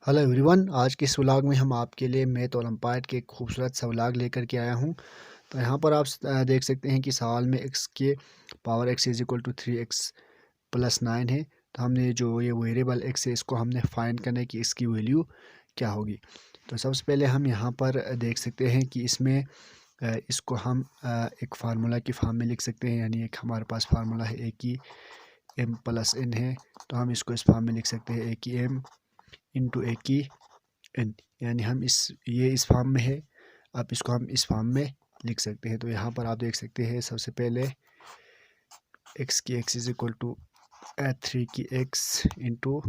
Hello everyone, आज के इस व्लॉग में हम आपके लिए मैथ ओलंपियाड के एक खूबसूरत सा व्लॉग लेकर के आया हूं। तो यहाँ पर आप देख सकते हैं कि सवाल में x के power x is equal to 3x plus 9 है। तो हमने जो ये वेरिएबल x है इसको हमने फाइंड करना है कि इसकी वैल्यू क्या होगी। तो सबसे पहले हम यहाँ पर देख सकते हैं कि इसमें इसको हम एक फार्मूला की फॉर्म में लिख सकते हैं। यानी एक हमारे पास फार्मूला है a की m प्लस n है, तो हम इसको इस फॉर्म में लिख सकते हैं a की m इंटू a की n। यानी हम इस फॉर्म में है, अब इसको हम इस फॉर्म में लिख सकते हैं। तो यहाँ पर आप देख सकते हैं सबसे पहले x की x इज इक्वल टू 3 की x इंटू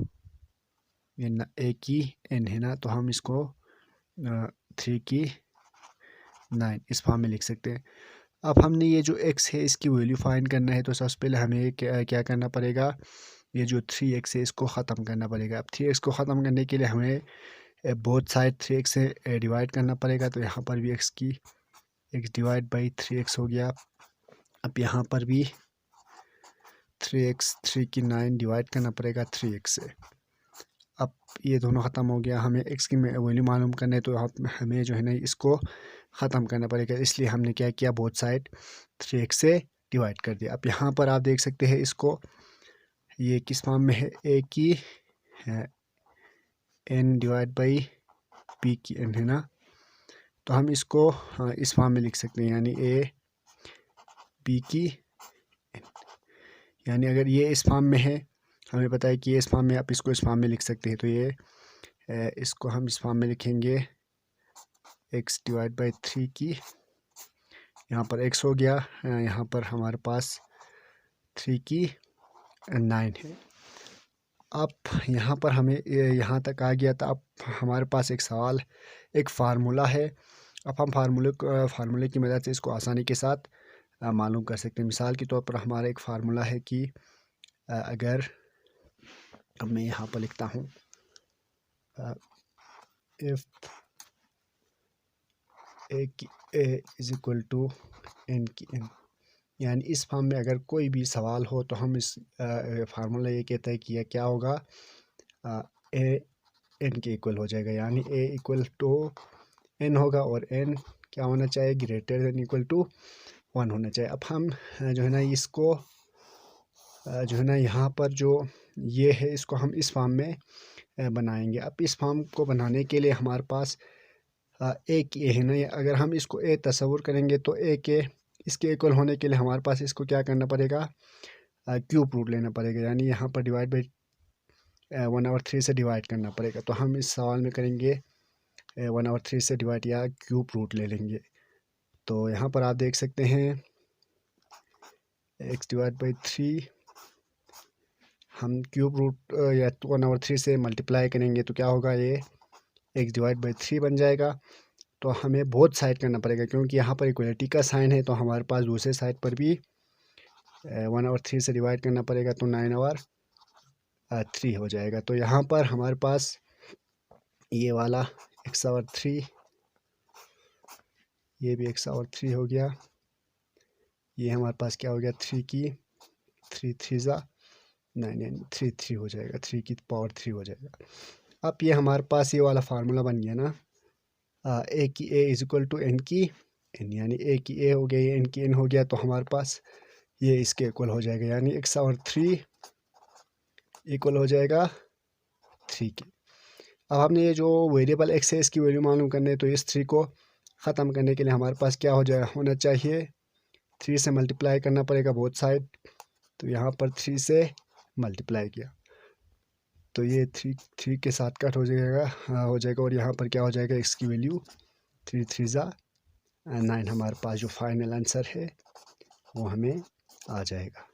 a की n है ना, तो हम इसको 3 की 9 इस फॉर्म में लिख सकते हैं। अब हमने ये जो x है इसकी वैल्यू फाइंड करना है, तो सबसे पहले हमें क्या करना पड़ेगा, ये जो 3x है इसको ख़त्म करना पड़ेगा। अब 3x को ख़त्म करने के लिए हमें बोथ साइड 3x से डिवाइड करना पड़ेगा। तो यहाँ पर भी x डिवाइड बाई 3x हो गया। अब यहाँ पर भी 3 की 9 डिवाइड करना पड़ेगा 3x से। अब ये दोनों ख़त्म हो गया, हमें x की वैल्यू मालूम करना है, तो हमें जो है ना इसको ख़त्म करना पड़ेगा। इसलिए हमने क्या किया, बोथ साइड 3x से डिवाइड कर दिया। अब यहाँ पर आप देख सकते हैं इसको, ये किस फॉर्म में है, a की n डिवाइड बाई p की n है ना, तो हम इसको इस फॉर्म में लिख सकते हैं, यानी a p की n। यानी अगर ये इस फॉर्म में है, हमें पता है कि ये इस फॉर्म में, आप इसको इस फॉर्म में लिख सकते हैं। तो ये इसको हम इस फॉर्म में लिखेंगे x डिवाइड बाई 3 की, यहाँ पर x हो गया, यहाँ पर हमारे पास 3 की 9 है। अब यहाँ पर हमें यहाँ तक आ गया था। अब हमारे पास एक सवाल, एक फार्मूला है। अब हम फार्मूले की मदद से इसको आसानी के साथ मालूम कर सकते हैं। मिसाल के तौर पर हमारा एक फार्मूला है कि अगर, अब मैं यहाँ पर लिखता हूँ, इफ a की a is equal to n की n, यानी इस फॉर्म में अगर कोई भी सवाल हो तो हम इस फार्मूला ये कहता है कि यह क्या होगा, a n के इक्वल हो जाएगा। यानी a इक्वल टू n होगा और n क्या होना चाहिए, ग्रेटर देन इक्वल टू 1 होना चाहिए। अब हम जो है ना इसको जो है ना यहाँ पर जो ये है इसको हम इस फॉर्म में बनाएंगे। अब इस फॉर्म को बनाने के लिए हमारे पास एक ए है ना, अगर हम इसको ए तस्वुर करेंगे तो ए के इसके इक्वल होने के लिए हमारे पास इसको क्या करना पड़ेगा, क्यूब रूट लेना पड़ेगा। यानी यहाँ पर डिवाइड बाई 1/3 से डिवाइड करना पड़ेगा। तो हम इस सवाल में करेंगे 1/3 से डिवाइड या क्यूब रूट ले लेंगे। तो यहाँ पर आप देख सकते हैं x डिवाइड बाई 3, हम क्यूब रूट या 1/3 से मल्टीप्लाई करेंगे तो क्या होगा, ये x डिवाइड बाई 3 बन जाएगा। तो हमें बोथ साइड करना पड़ेगा, क्योंकि यहाँ पर इक्वलिटी का साइन है, तो हमारे पास दूसरे साइड पर भी 1/3 से डिवाइड करना पड़ेगा, तो 9/3 हो जाएगा। तो यहाँ पर हमारे पास ये वाला x/3, ये भी x/3 हो गया। ये हमारे पास क्या हो गया, 3 की 3 जा 9 3 हो जाएगा, 3 की पावर 3 हो जाएगा। अब ये हमारे पास ये वाला फार्मूला बन गया ना, a की a is equal to n की n, यानी a की a हो गया, ये n की n हो गया। तो हमारे पास ये इसके इक्वल हो जाएगा, यानी x/3 इक्वल हो जाएगा 3 के। अब हमने ये जो वेरिएबल x है इसकी वैल्यू मालूम करने है, तो इस 3 को ख़त्म करने के लिए हमारे पास क्या होना चाहिए, 3 से मल्टीप्लाई करना पड़ेगा बोथ साइड। तो यहाँ पर 3 से मल्टीप्लाई किया तो ये 3 के साथ कट हो जाएगा, और यहाँ पर क्या हो जाएगा, x की वैल्यू 3 जा 9। हमारे पास जो फाइनल आंसर है वो हमें आ जाएगा।